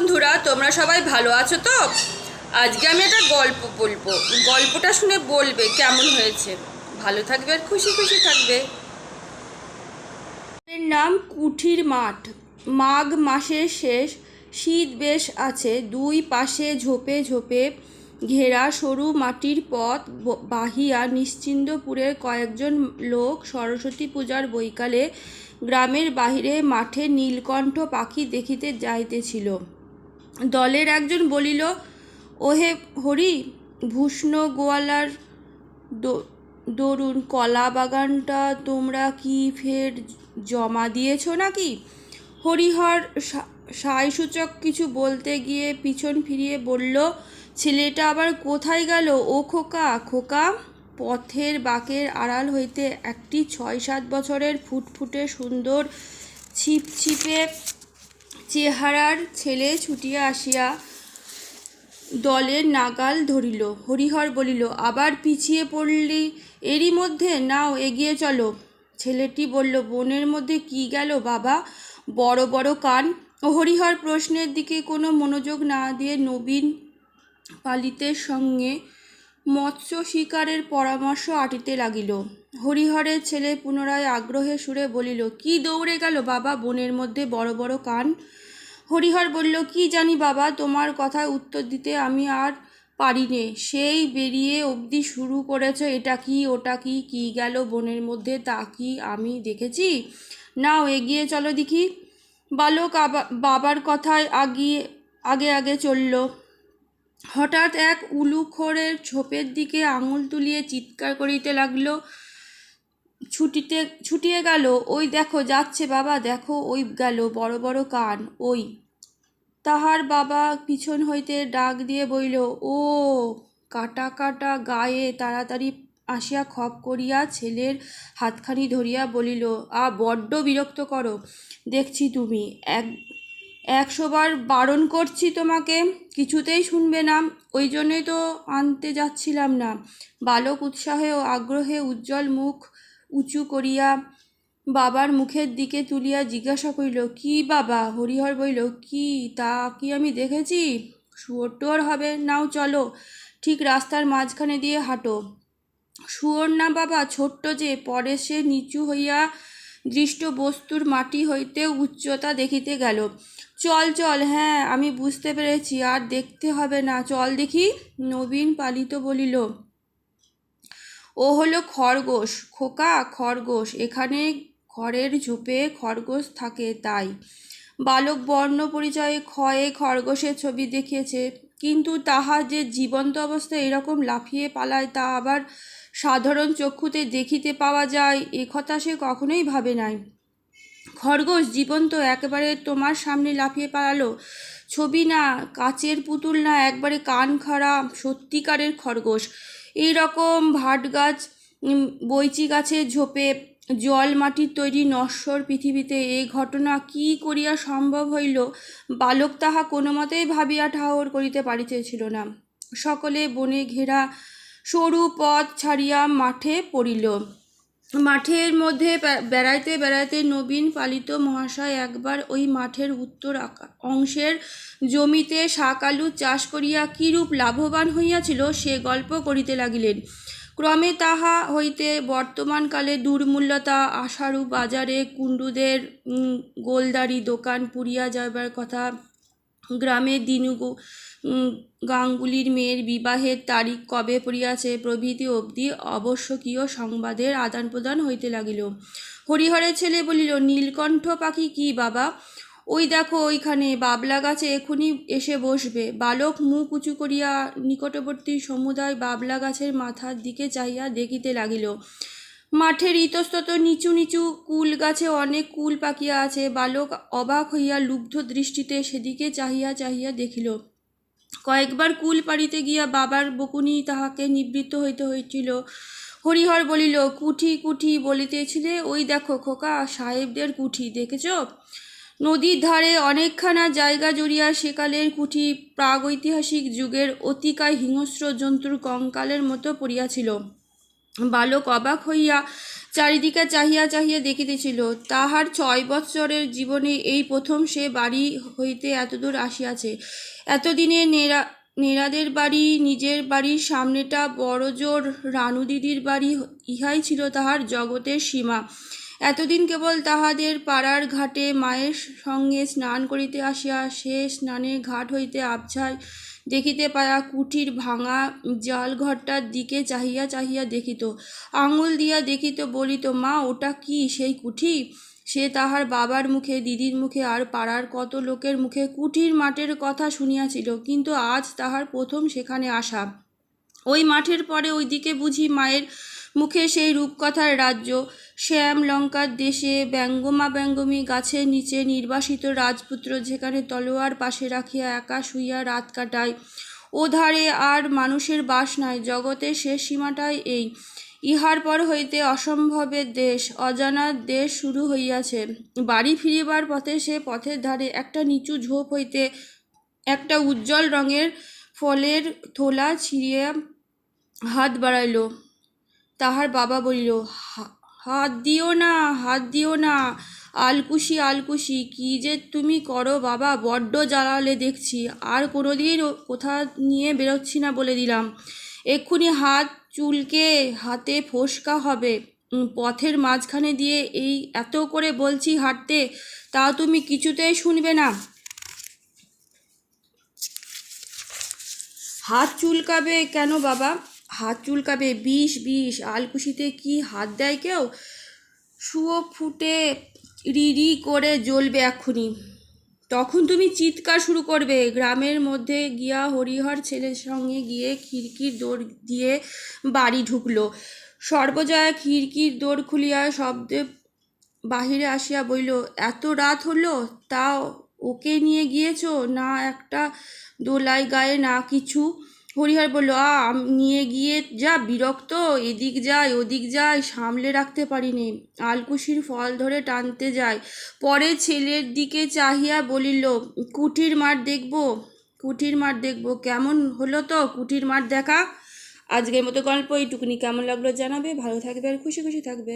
বন্ধুরা, তোমরা সবাই ভালো আছো তো? আজকে আমি একটা গল্প বলবো। গল্পটা শুনে বলবে কেমন হয়েছে। ভালো থাকবে আর খুশি খুশি থাকবে। এর নাম কুঠির মাঠ। মাঘ মাসের শেষ, শীত বেশ আছে। দুই পাশে ঝোপে ঝোপে ঘেরা সরু মাটির পথ বাহিয়া নিশ্চিন্দপুরের কয়েকজন লোক সরস্বতী পূজার বৈকালে গ্রামের বাহিরে মাঠে নীলকণ্ঠ পাখি দেখিতে যাইতেছিল। দলের একজন বলিল, ওহে হরি, ভূষ্ণ গোয়ালার দরুন কলা বাগানটা তোমরা কি ফের জমা দিয়েছ নাকি? হরিহর সায়সূচক কিছু বলতে গিয়ে পিছন ফিরিয়ে বলল, ছেলেটা আবার কোথায় গেল ও খোকা? খোকা! পথের বাঁকের আড়াল হইতে একটি 6-7 বছরের ফুটফুটে সুন্দর ছিপছিপে চেহারার ছেলে ছুটিয়া আসিয়া দলের নাগাল ধরিল। হরিহর বলিল, আবার পিছিয়ে পড়লি এরই মধ্যে? নাও এগিয়ে চলো। ছেলেটি বলল, বনের মধ্যে কি গেল বাবা? বড় বড় কান। হরিহর প্রশ্নের দিকে কোনো মনোযোগ না দিয়ে নবীন পালিতের সঙ্গে মৎস্য শিকারের পরামর্শ আটিতে লাগিল। হরিহরের ছেলে পুনরায় আগ্রহের সুরে বলিল, কি দৌড়ে গেল বাবা বনের মধ্যে বড় বড় কান? হরিহর বলল, কি জানি বাবা, তোমার কথায় উত্তর দিতে আমি আর পারি নে। সেই বেরিয়ে অবধি শুরু করেছ এটা কি ওটা কি, কি গেল বনের মধ্যে তা কি আমি দেখেছি? নাও এগিয়ে চলো দেখি। বালক বাবার কথায় আগে আগে চলল। হঠাৎ এক উলুখোরের ঝোপের দিকে আঙুল তুলিয়ে চিৎকার করিতে লাগল, ছুটিয়ে গেল, ওই দেখো যাচ্ছে বাবা, দেখো ওই গেল, বড় বড় কান ওই। তাহার বাবা পিছন হইতে ডাক দিয়ে বলিল, ও কাটা কাটা গায়ে। তাড়াতাড়ি আসিয়া খপ করিয়া ছেলের হাতখানি ধরিয়া বলিল, বড্ড বিরক্ত করো দেখছি তুমি। 100 বার বারণ করছি তোমাকে, কিছুতেই শুনবে না। ওই জন্যই তো আনতে যাচ্ছিলাম না। বালক উৎসাহে ও আগ্রহে উজ্জ্বল মুখ উঁচু করিয়া বাবার মুখের দিকে তুলিয়া জিজ্ঞাসা করিল, কি বাবা? হরিহর বলিল, কি তা কি আমি দেখেছি? শুয়োর টুয়োর হবে। নাও চলো, ঠিক রাস্তার মাঝখানে দিয়ে হাঁটো। শুয়োর না বাবা, ছোট্ট যে, পরে সে নিচু হইয়া দৃষ্ট বস্তুর মাটি হইতে উচ্চতা দেখিতে গেল। চল চল, হ্যাঁ আমি বুঝতে পেরেছি, আর দেখতে হবে না, চল দেখি। নবীন পালিত বলিল, ও হলো খরগোশ খোকা, খরগোশ। এখানে খড়ের ঝোপে খরগোশ থাকে তাই। বালক বর্ণ পরিচয়ে ক্ষয়ে খরগোশের ছবি দেখিয়েছে, কিন্তু তাহা যে জীবন্ত অবস্থায় এরকম লাফিয়ে পালায় তা আবার সাধারণ চক্ষুতে দেখিতে পাওয়া যায় এ কথা সে কখনোই ভাবে নাই। খরগোশ জীবন্ত একেবারে তোমার সামনে লাফিয়ে পালালো, ছবি না, কাচের পুতুল না, একবারে কান খাড়া সত্যিকারের খরগোশ। এই রকম ভাট গাছ, বৈচি গাছের ঝোপে, জল মাটির তৈরি নশ্বর পৃথিবীতে এই ঘটনা কি করিয়া সম্ভব হইল বালক তাহা কোনো মতেই ভাবিয়া ঠাহর করিতে পারিতেছিল না। সকলে বনে ঘেরা সরু পথ ছাড়িয়া মাঠে পড়িল। মাঠের মধ্যে বেড়াইতে বেড়াইতে নবীন পালিত মহাশয় একবার ওই মাঠের উত্তর অংশের জমিতে শাক আলু চাষ করিয়া কিরূপ লাভবান হইয়াছিল সে গল্প করিতে লাগিলেন। ক্রমে তাহা হইতে বর্তমানকালে দুর্মূল্যতা, আশারু বাজারে কুণ্ডুদের গোলদারি দোকান পুড়িয়া যাইবার কথা, গ্রামে দিনু গাঙ্গুলির মেয়ের বিবাহের তারিখ কবে পড়িয়াছে প্রভৃতি অবধি আবশ্যকীয় সংবাদের আদান প্রদান হইতে লাগিল। হরিহরের ছেলে বলিল, নীলকণ্ঠ পাখি কি বাবা? ওই দেখো ওইখানে বাবলা গাছে এখুনি এসে বসবে। বালক মুখ উঁচু করিয়া নিকটবর্তী সমুদয় বাবলা গাছের মাথার দিকে চাহিয়া দেখিতে লাগিল। মাঠের ইতস্তত নিচু নিচু কুল গাছে অনেক কুল পাকিয়া আছে। বালক অবাক হইয়া লুব্ধ দৃষ্টিতে সেদিকে চাহিয়া চাহিয়া দেখিল। কয়েকবার কুল পাড়িতে গিয়া বাবার বকুনি তাহাকে নিবৃত্ত হইতে হইছিল। হরিহর বলিল, কুঠি কুঠি বলিতেছিলে, ওই দেখো খোকা, সাহেবদের কুঠি দেখেছ? নদীর ধারে অনেকখানা জায়গা জুড়িয়া সেকালের কুঠি প্রাগৈতিহাসিক যুগের অতিকায় হিংস্র জন্তুর কঙ্কালের মতো পড়িয়াছিল। বালক অবাক হইয়া চারিদিকে চাহিয়া চাহিয়া দেখিতেছিল। তাহার 6 বৎসরের জীবনে এই প্রথম সে বাড়ি হইতে এতদূর আসিয়াছে। এতদিনে নেড়াদের বাড়ি, নিজের বাড়ির সামনেটা বড়জোর রানু দিদির বাড়ি, ইহাই ছিল তাহার জগতের সীমা। এতদিন কেবল তাহাদের পাড়ার ঘাটে মায়ের সঙ্গে স্নান করিতে আসিয়া সে স্নানের ঘাট হইতে আবছায় দেখিতে পায়া কুঠির ভাঙা জাল ঘরটার দিকে চাহিয়া চাহিয়া দেখিত, আঙুল দিয়া দেখিত, বলিত, মা ওটা কি সেই কুঠি? সে তাহার বাবার মুখে, দিদির মুখে আর পাড়ার কত লোকের মুখে কুঠির মাঠের কথা শুনিয়াছিল, কিন্তু আজ তাহার প্রথম সেখানে আসা। ওই মাঠের পরে ওইদিকে বুঝি মায়ের মুখে সেই রূপকথার রাজ্য, শ্যাম লঙ্কার দেশে ব্যঙ্গমা ব্যঙ্গমী গাছের নিচে নির্বাসিত রাজপুত্র, যেখানে তলোয়ার পাশে রাখিয়া একা শুইয়া রাত কাটায়। ও ধারে আর মানুষের বাস নাই, জগতের শেষ সীমাটাই এই। ইহার পর হইতে অসম্ভবের দেশ, অজানার দেশ শুরু হইয়াছে। বাড়ি ফিরিবার পথে সে পথের ধারে একটা নিচু ঝোপ হইতে একটা উজ্জ্বল রঙের ফলের থোলা ছিঁড়িয়া হাত বাড়াইল। তাহার বাবা বলিল, হাত দিও না, হাত দিও না, আলকুশি আলকুশি, কি যে তুমি করো বাবা, বড্ড জ্বালালে দেখছি, আর কোনোদিন কোথা নিয়ে বেরোচ্ছি না বলে দিলাম। এক্ষুনি হাত চুলকে হাতে ফোসকা হবে। পথের মাঝখানে দিয়ে এই এত করে বলছি হাঁটতে, তা তুমি কিছুতেই শুনবে না। হাত চুলকাবে কেন বাবা? হাত চুলকাবে? বিষ বিষ, আলকুশিতে কি হাত দেয় কেউ? শুয়ো ফুটে রিরি করে জ্বলবে এক্ষুনি। তখন তুমি চিৎকার শুরু করবে। গ্রামের মধ্যে গিয়া হরিহর ছেলের সঙ্গে গিয়ে খিড়কির দৌড় দিয়ে বাড়ি ঢুকলো। সর্বজয়া খিড়কির দৌড় খুলিয়া শব্দে বাহিরে আসিয়া বলিল, এত রাত হলো, তা ওকে নিয়ে গিয়েছ না? একটা দোলাই গায়ে না কিছু? হরিহর বলল, নিয়ে গিয়ে যা বিরক্ত, এদিক যায় ওদিক যায়, সামলে রাখতে পারিনি। আলকুশির ফল ধরে টানতে যায়। পরে ছেলের দিকে চাহিয়া বলিল, কুঠির মাঠ দেখব? কুঠির মাঠ দেখব? কেমন হলো তো কুঠির মাঠ দেখা? আজকের মতো গল্প এইটুকুনি। কেমন লাগলো জানাবে, ভালো থাকবে আর খুশি খুশি থাকবে।